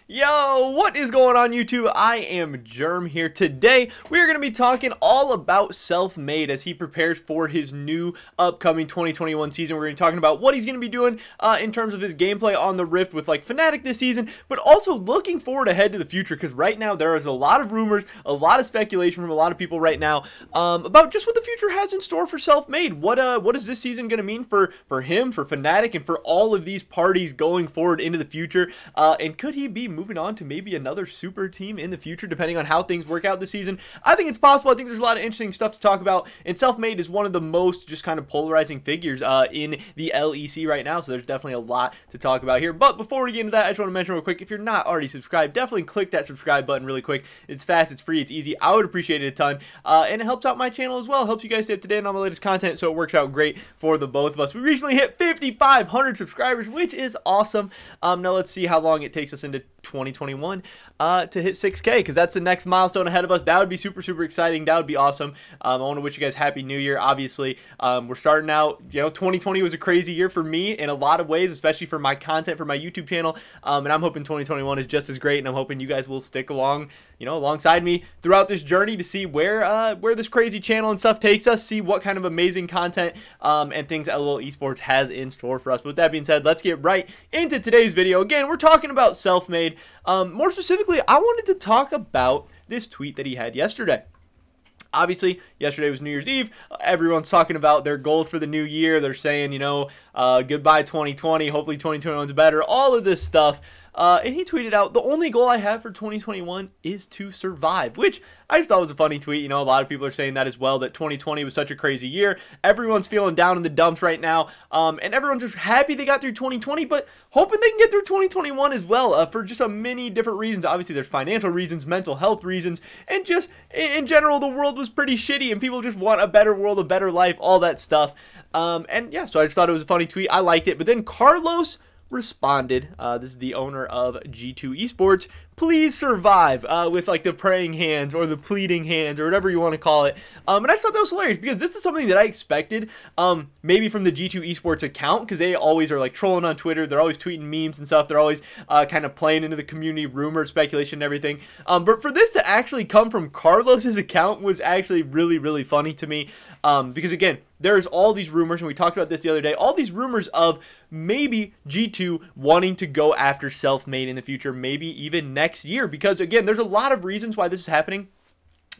Yo, what is going on YouTube? I am Germ here. Today, we are going to be talking all about Self-Made as he prepares for his new upcoming 2021 season. We're going to be talking about what he's going to be doing in terms of his gameplay on the Rift with like Fnatic this season, but also looking forward ahead to the future because right now there is a lot of rumors, a lot of speculation from a lot of people right now about just what the future has in store for Self-Made. What is this season going to mean for him, for Fnatic, and for all of these parties going forward into the future? And could he be moving on to maybe another super team in the future depending on how things work out this season? I think it's possible. I think there's a lot of interesting stuff to talk about, and Self-Made is one of the most just kind of polarizing figures in the LEC right now, so there's definitely a lot to talk about here. But before we get into that, I just want to mention real quick, if you're not already subscribed, definitely click that subscribe button really quick. It's fast, it's free, it's easy. I would appreciate it a ton, and it helps out my channel as well. It helps you guys stay up to date on all my latest content, so it works out great for the both of us. We recently hit 5,500 subscribers, which is awesome. Now let's see how long it takes us into 2021 to hit 6K, because that's the next milestone ahead of us. That would be super exciting. That would be awesome. I want to wish you guys happy new year. Obviously, we're starting out, 2020 was a crazy year for me in a lot of ways, especially for my content for my YouTube channel, and I'm hoping 2021 is just as great, and I'm hoping you guys will stick along alongside me throughout this journey to see where this crazy channel and stuff takes us, see what kind of amazing content and things LOL Esports has in store for us. But with that being said, let's get right into today's video. Again, we're talking about Self-Made. More specifically, I wanted to talk about this tweet that he had yesterday. Obviously, yesterday was New Year's Eve. Everyone's talking about their goals for the new year. They're saying, goodbye 2020. Hopefully 2021 is better. All of this stuff. And he tweeted out, the only goal I have for 2021 is to survive, which I just thought was a funny tweet. A lot of people are saying that as well, that 2020 was such a crazy year. Everyone's feeling down in the dumps right now, and everyone's just happy they got through 2020, but hoping they can get through 2021 as well, for just many different reasons. Obviously, there's financial reasons, mental health reasons, and just in general, the world was pretty shitty, and people just want a better world, a better life, all that stuff. And yeah, so I just thought it was a funny tweet. I liked it, but then Carlos responded, this is the owner of G2 Esports, please survive, with like the praying hands or the pleading hands or whatever you want to call it. And I just thought that was hilarious because this is something that I expected, maybe from the G2 Esports account, because they always are like trolling on Twitter. They're always tweeting memes and stuff. They're always kind of playing into the community, rumor, speculation, and everything. But for this to actually come from Carlos's account was actually really funny to me, because again, there's all these rumors, and we talked about this the other day, all these rumors of maybe G2 wanting to go after Self-Made in the future, maybe even next year, because again, there's a lot of reasons why this is happening.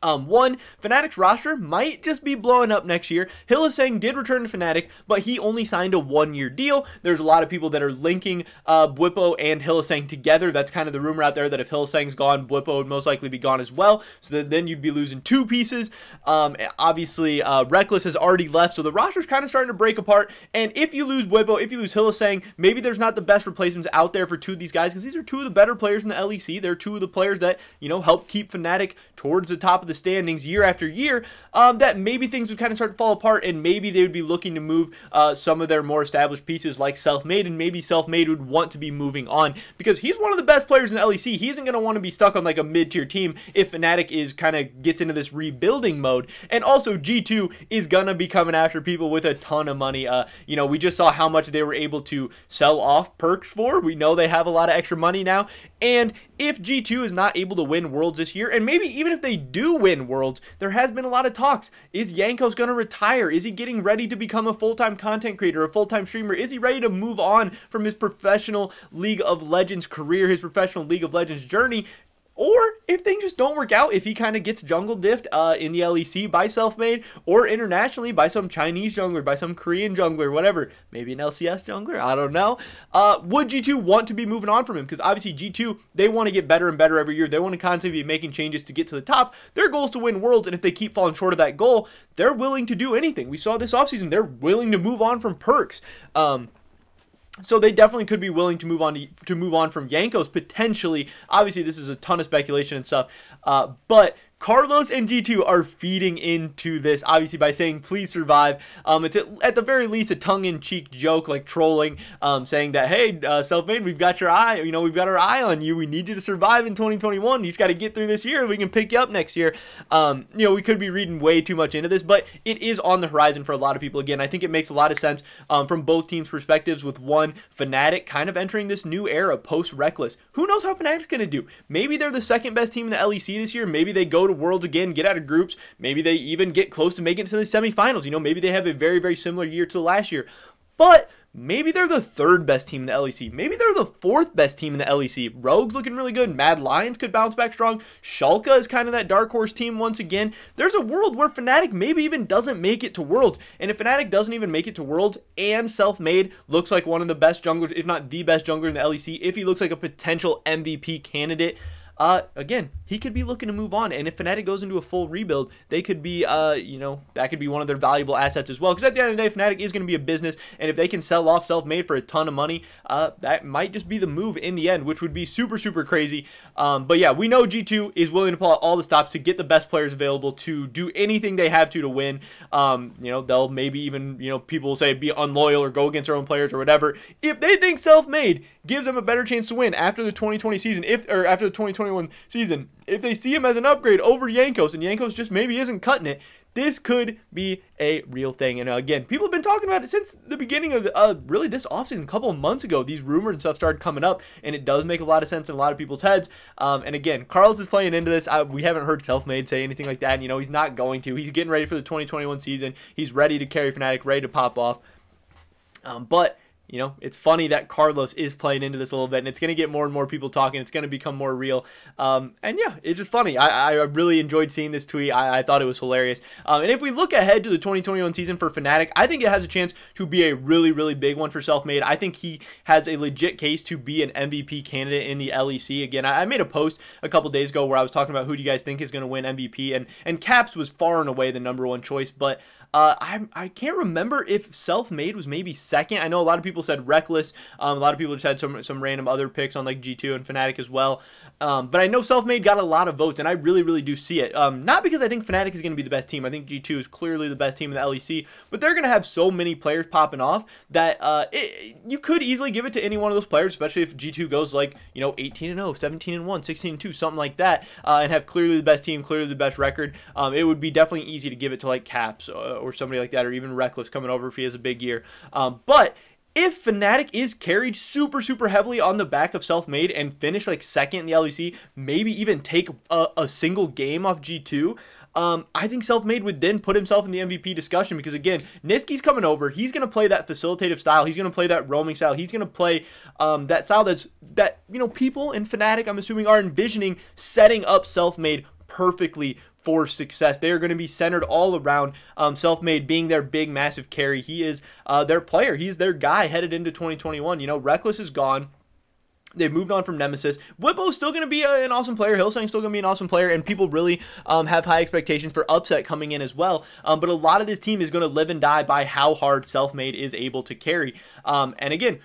One, Fnatic's roster might just be blowing up next year. Hylissang did return to Fnatic, but he only signed a one-year deal. There's a lot of people that are linking Bwipo and Hylissang together. That's kind of the rumor out there, that if Hylissang's gone, Bwipo would most likely be gone as well. So that then you'd be losing two pieces. Obviously, Rekkles has already left, so the roster's kind of starting to break apart. And if you lose Bwipo, if you lose Hylissang, maybe there's not the best replacements out there for two of these guys, because these are two of the better players in the LEC. They're two of the players that, help keep Fnatic towards the top of the standings year after year, that maybe things would kind of start to fall apart, and maybe they would be looking to move some of their more established pieces like Self-Made, and maybe Self-Made would want to be moving on because he's one of the best players in the LEC. He isn't going to want to be stuck on like a mid-tier team if Fnatic is kind of gets into this rebuilding mode. And also G2 is going to be coming after people with a ton of money. We just saw how much they were able to sell off perks for. We know they have a lot of extra money now, and if G2 is not able to win Worlds this year, and maybe even if they do win Worlds, there has been a lot of talks. Is Jankos going to retire? Is he getting ready to become a full-time content creator, a full-time streamer? Is he ready to move on from his professional League of Legends career, his professional League of Legends journey? Or if things just don't work out, if he kind of gets jungle diffed in the LEC by Self-Made, or internationally by some Chinese jungler, by some Korean jungler, whatever, maybe an LCS jungler, I don't know, would G2 want to be moving on from him? Because obviously G2, they want to get better and better every year. They want to constantly be making changes to get to the top. Their goal is to win Worlds, and if they keep falling short of that goal, they're willing to do anything. We saw this offseason, they're willing to move on from perks. So they definitely could be willing to move on from Jankos potentially. Obviously, this is a ton of speculation and stuff, but Carlos and G2 are feeding into this, obviously, by saying, please survive. It's at the very least a tongue-in-cheek joke, like trolling, saying that, hey, Self-Made, we've got your eye, we've got our eye on you. We need you to survive in 2021. You just got to get through this year. We can pick you up next year. We could be reading way too much into this, but it is on the horizon for a lot of people. Again, I think it makes a lot of sense from both teams' perspectives, with one, Fnatic kind of entering this new era post-Reckless. Who knows how Fnatic's going to do? Maybe they're the second best team in the LEC this year. Maybe they go to Worlds again, get out of groups. Maybe they even get close to making it to the semifinals. Maybe they have a very, very similar year to last year. But maybe they're the third best team in the LEC. Maybe they're the fourth best team in the LEC. Rogue's looking really good. Mad Lions could bounce back strong. Schalke is kind of that dark horse team once again. There's a world where Fnatic maybe even doesn't make it to Worlds. And if Fnatic doesn't even make it to Worlds and Self-Made looks like one of the best junglers, if not the best jungler in the LEC, if he looks like a potential MVP candidate, again, he could be looking to move on. And if Fnatic goes into a full rebuild, they could be, that could be one of their valuable assets as well. Because at the end of the day, Fnatic is going to be a business. And if they can sell off Self-Made for a ton of money, that might just be the move in the end, which would be super, super crazy. But yeah, we know G2 is willing to pull out all the stops to get the best players available to do anything they have to win. They'll maybe even, people will say be unloyal or go against their own players or whatever. If they think Self-Made gives them a better chance to win after the 2020 season, or after the 2021 season, if they see him as an upgrade over Jankos, and Jankos just maybe isn't cutting it, this could be a real thing. And again, people have been talking about it since the beginning of really this offseason. A couple of months ago, these rumors and stuff started coming up, and it does make a lot of sense in a lot of people's heads. And again, Carlos is playing into this. We haven't heard Self-Made say anything like that, and he's not going to. He's getting ready for the 2021 season. He's ready to carry Fnatic, ready to pop off. But it's funny that Carlos is playing into this a little bit, and it's going to get more and more people talking. It's going to become more real. And yeah, it's just funny. I really enjoyed seeing this tweet. I thought it was hilarious. And if we look ahead to the 2021 season for Fnatic, I think it has a chance to be a really, really big one for Self-Made. I think he has a legit case to be an MVP candidate in the LEC. Again, I made a post a couple days ago where I was talking about who do you guys think is going to win MVP, and Caps was far and away the #1 choice, but I can't remember if Self-Made was maybe second. I know a lot of people said Reckless. A lot of people just had some random other picks on like G2 and Fnatic as well. But I know Self-Made got a lot of votes, and I really, really do see it. Not because I think Fnatic is going to be the best team. I think G2 is clearly the best team in the LEC, but they're going to have so many players popping off that you could easily give it to any one of those players, especially if G2 goes like 18-0, 17-1, 16-2, something like that, and have clearly the best team, clearly the best record. It would be definitely easy to give it to like Caps or somebody like that, or even Reckless coming over if he has a big year. But if Fnatic is carried super, super heavily on the back of Self-Made and finish like second in the LEC, maybe even take a single game off G2, I think Self-Made would then put himself in the MVP discussion, because again, Nisqy's coming over. He's going to play that facilitative style. He's going to play that roaming style. He's going to play that style that people in Fnatic, I'm assuming, are envisioning setting up Self-Made perfectly for success. They are going to be centered all around Self-Made being their big, massive carry. He is their player. He's their guy headed into 2021. Reckless is gone. They've moved on from Nemesis. Bwipo's still going to be an awesome player. Hylissang's still going to be an awesome player, and people really have high expectations for Upset coming in as well. But a lot of this team is going to live and die by how hard Self-Made is able to carry. And again,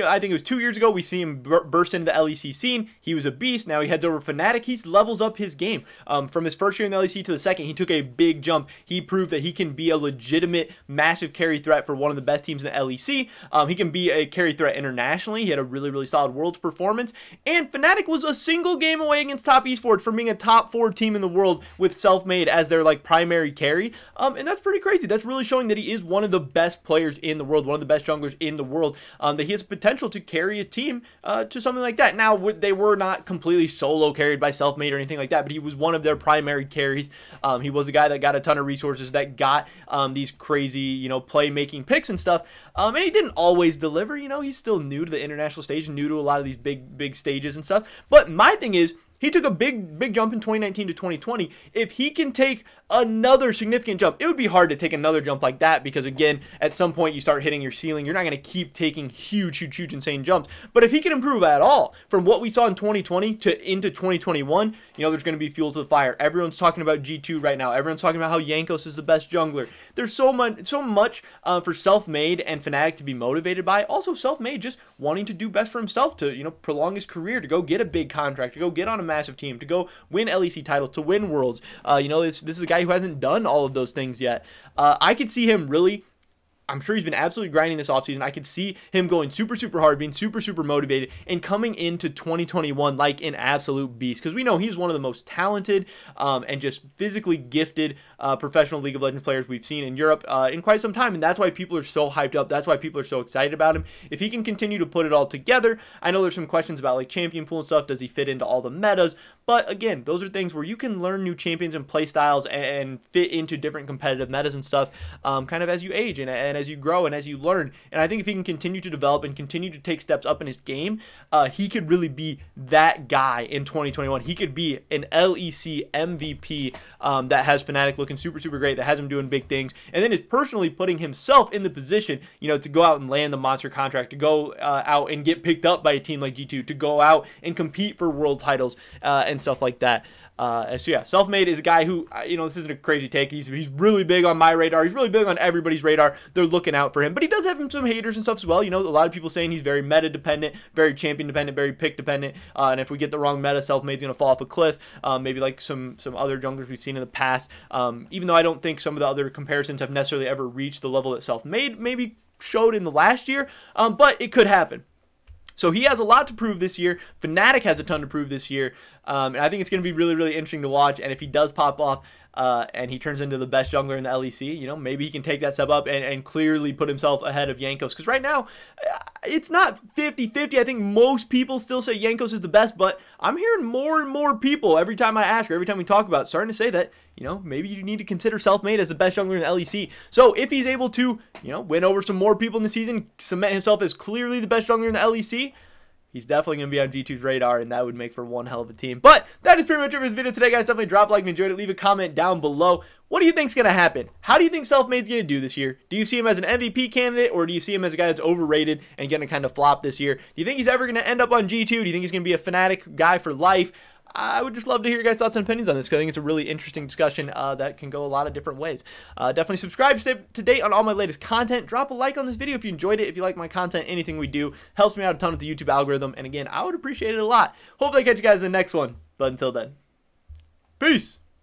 I think it was 2 years ago we see him burst into the LEC scene. He was a beast. Now he heads over to Fnatic. He levels up his game. From his first year in the LEC to the second, he took a big jump. He proved that he can be a legitimate, massive carry threat for one of the best teams in the LEC. He can be a carry threat internationally. He had a really, really solid Worlds performance, and Fnatic was a single game away against Top Esports from being a top 4 team in the world with Self-Made as their like primary carry, and that's pretty crazy. That's really showing that he is one of the best players in the world, one of the best junglers in the world, that he has potential to carry a team to something like that. Now, they were not completely solo carried by Self-Made or anything like that, but he was one of their primary carries. He was a guy that got a ton of resources, that got these crazy playmaking picks and stuff, and he didn't always deliver. He's still new to the international stage, new to a lot of these big stages and stuff. But my thing is, he took a big jump in 2019 to 2020. If he can take another significant jump, it would be hard to take another jump like that, because again, at some point you start hitting your ceiling. You're not going to keep taking huge insane jumps. But if he can improve at all from what we saw in 2020 to into 2021, there's going to be fuel to the fire. Everyone's talking about G2 right now. Everyone's talking about how Jankos is the best jungler. There's so much for Self-Made and Fnatic to be motivated by. Also, Self-Made just wanting to do best for himself, to prolong his career, to go get a big contract, to go get on a massive team, to go win LEC titles, to win Worlds. You know, this is a guy who hasn't done all of those things yet. I could see him really, I'm sure he's been absolutely grinding this offseason. I could see him going super, super hard, being super, super motivated, and coming into 2021 like an absolute beast. Because we know he's one of the most talented and just physically gifted professional League of Legends players we've seen in Europe in quite some time. And that's why people are so hyped up. That's why people are so excited about him. If he can continue to put it all together, I know there's some questions about like champion pool and stuff. Does he fit into all the metas? But again, those are things where you can learn new champions and play styles and fit into different competitive metas and stuff kind of as you age and as you grow and as you learn. And I think if he can continue to develop and continue to take steps up in his game, he could really be that guy in 2021. He could be an LEC MVP that has Fnatic looking super, super great, that has him doing big things, and then is personally putting himself in the position, you know, to go out and land the monster contract, to go out and get picked up by a team like G2, to go out and compete for world titles and stuff like that. So yeah, Selfmade is a guy who, you know, this isn't a crazy take. He's really big on my radar. He's really big on everybody's radar. They're looking out for him, but he does have some haters and stuff as well. You know, a lot of people saying he's very meta dependent, very champion dependent, very pick dependent. And if we get the wrong meta, Selfmade's going to fall off a cliff. Maybe like some other junglers we've seen in the past. Even though I don't think some of the other comparisons have necessarily ever reached the level that Selfmade maybe showed in the last year. But it could happen. So he has a lot to prove this year. Fnatic has a ton to prove this year. And I think it's going to be really, really interesting to watch. And if he does pop off and he turns into the best jungler in the LEC, you know, maybe he can take that step up and clearly put himself ahead of Jankos. Because right now, it's not 50-50. I think most people still say Jankos is the best. But I'm hearing more and more people every time I ask or every time we talk about it, starting to say that, you know, maybe you need to consider Selfmade as the best jungler in the LEC. So if he's able to, you know, win over some more people in the season, cement himself as clearly the best jungler in the LEC, he's definitely going to be on G2's radar, and that would make for one hell of a team. But that is pretty much it for this video today, guys. Definitely drop a like if you enjoyed it. Leave a comment down below. What do you think is going to happen? How do you think Selfmade's going to do this year? Do you see him as an MVP candidate, or do you see him as a guy that's overrated and going to kind of flop this year? Do you think he's ever going to end up on G2? Do you think he's going to be a Fnatic guy for life? I would just love to hear your guys' thoughts and opinions on this, because I think it's a really interesting discussion that can go a lot of different ways. Definitely subscribe to stay up to date on all my latest content. Drop a like on this video if you enjoyed it. If you like my content, anything we do helps me out a ton with the YouTube algorithm. And again, I would appreciate it a lot. Hopefully I catch you guys in the next one. But until then, peace.